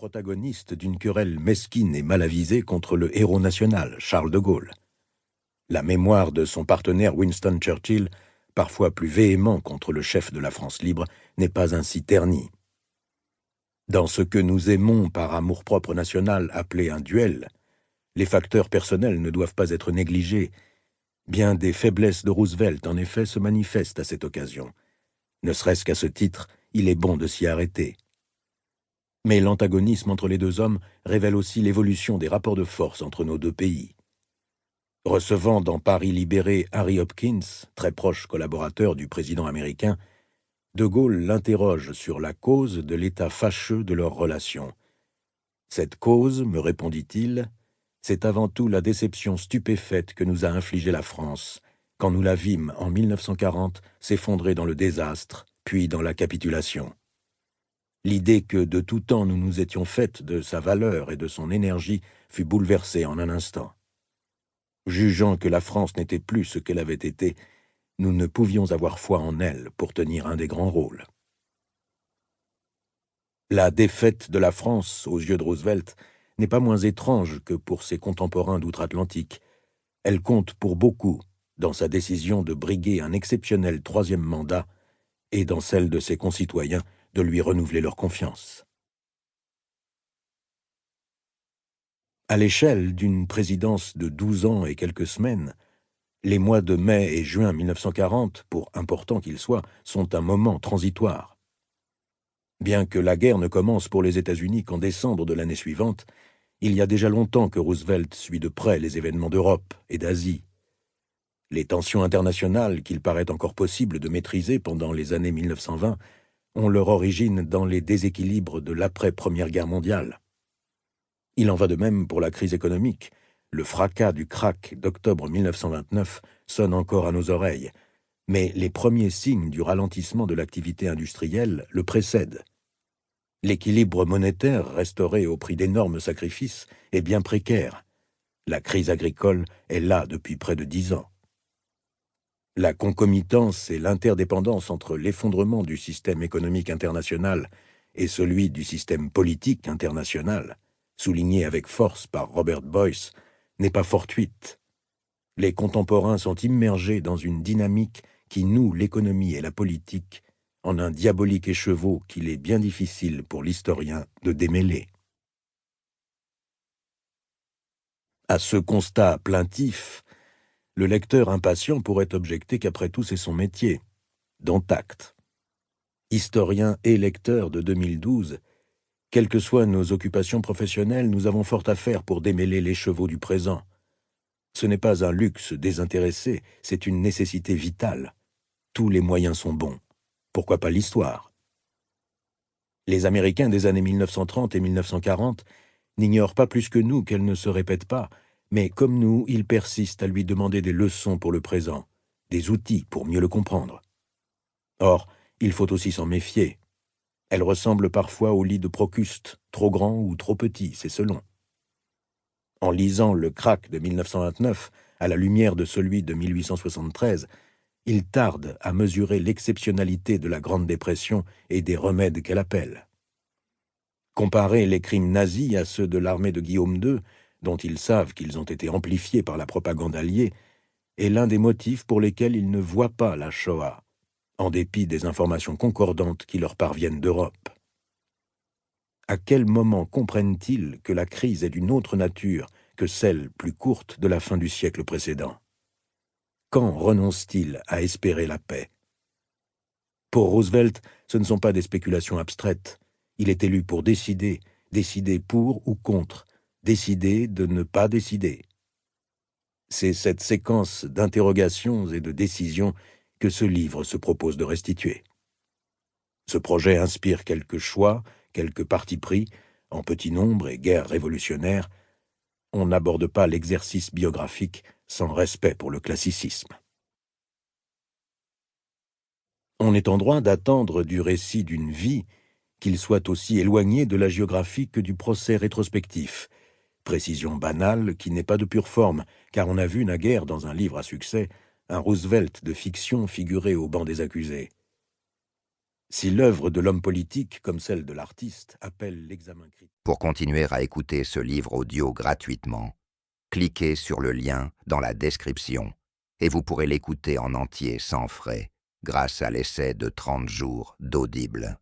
protagoniste d'une querelle mesquine et mal avisée contre le héros national, Charles de Gaulle. La mémoire de son partenaire Winston Churchill, parfois plus véhément contre le chef de la France libre, n'est pas ainsi ternie. Dans ce que nous aimons par amour-propre national appelé un duel, les facteurs personnels ne doivent pas être négligés. Bien des faiblesses de Roosevelt, en effet, se manifestent à cette occasion. Ne serait-ce qu'à ce titre, il est bon de s'y arrêter. Mais l'antagonisme entre les deux hommes révèle aussi l'évolution des rapports de force entre nos deux pays. Recevant dans Paris libéré Harry Hopkins, très proche collaborateur du président américain, De Gaulle l'interroge sur la cause de l'état fâcheux de leurs relations. « Cette cause, me répondit-il, c'est avant tout la déception stupéfaite que nous a infligée la France, quand nous la vîmes en 1940 s'effondrer dans le désastre, puis dans la capitulation. L'idée que de tout temps nous nous étions faites de sa valeur et de son énergie fut bouleversée en un instant. Jugeant que la France n'était plus ce qu'elle avait été, nous ne pouvions avoir foi en elle pour tenir un des grands rôles. » La défaite de la France, aux yeux de Roosevelt, n'est pas moins étrange que pour ses contemporains d'outre-Atlantique. Elle compte pour beaucoup dans sa décision de briguer un exceptionnel troisième mandat et dans celle de ses concitoyens de lui renouveler leur confiance. À l'échelle d'une présidence de 12 ans et quelques semaines, les mois de mai et juin 1940, pour importants qu'ils soient, sont un moment transitoire. Bien que la guerre ne commence pour les États-Unis qu'en décembre de l'année suivante, il y a déjà longtemps que Roosevelt suit de près les événements d'Europe et d'Asie. Les tensions internationales qu'il paraît encore possible de maîtriser pendant les années 1920 ont leur origine dans les déséquilibres de l'après-Première Guerre mondiale. Il en va de même pour la crise économique. Le fracas du krach d'octobre 1929 sonne encore à nos oreilles, mais les premiers signes du ralentissement de l'activité industrielle le précèdent. L'équilibre monétaire, restauré au prix d'énormes sacrifices, est bien précaire. La crise agricole est là depuis près de 10 ans. La concomitance et l'interdépendance entre l'effondrement du système économique international et celui du système politique international, souligné avec force par Robert Boyce, n'est pas fortuite. Les contemporains sont immergés dans une dynamique qui noue l'économie et la politique en un diabolique écheveau qu'il est bien difficile pour l'historien de démêler. À ce constat plaintif, le lecteur impatient pourrait objecter qu'après tout c'est son métier, dont acte. Historien et lecteur de 2012, quelles que soient nos occupations professionnelles, nous avons fort à faire pour démêler l'écheveau du présent. Ce n'est pas un luxe désintéressé, c'est une nécessité vitale. Tous les moyens sont bons. Pourquoi pas l'histoire? Les Américains des années 1930 et 1940 n'ignorent pas plus que nous qu'elle ne se répète pas, mais comme nous, ils persistent à lui demander des leçons pour le présent, des outils pour mieux le comprendre. Or, il faut aussi s'en méfier. Elle ressemble parfois au lit de Procuste, trop grand ou trop petit, c'est selon. En lisant le krach de 1929, à la lumière de celui de 1873, il tarde à mesurer l'exceptionnalité de la Grande Dépression et des remèdes qu'elle appelle. Comparer les crimes nazis à ceux de l'armée de Guillaume II, dont ils savent qu'ils ont été amplifiés par la propagande alliée, est l'un des motifs pour lesquels ils ne voient pas la Shoah, en dépit des informations concordantes qui leur parviennent d'Europe. À quel moment comprennent-ils que la crise est d'une autre nature que celle plus courte de la fin du siècle précédent? Quand renoncent-ils à espérer la paix? Pour Roosevelt, ce ne sont pas des spéculations abstraites. Il est élu pour décider, décider pour ou contre, décider de ne pas décider. C'est cette séquence d'interrogations et de décisions que ce livre se propose de restituer. Ce projet inspire quelques choix, quelques partis pris, en petit nombre et guerre révolutionnaire. On n'aborde pas l'exercice biographique sans respect pour le classicisme. On est en droit d'attendre du récit d'une vie qu'il soit aussi éloigné de la géographie que du procès rétrospectif. Précision banale qui n'est pas de pure forme, car on a vu naguère dans un livre à succès un Roosevelt de fiction figurer au banc des accusés. Si l'œuvre de l'homme politique, comme celle de l'artiste, appelle l'examen critique. Pour continuer à écouter ce livre audio gratuitement, cliquez sur le lien dans la description et vous pourrez l'écouter en entier sans frais grâce à l'essai de 30 jours d'Audible.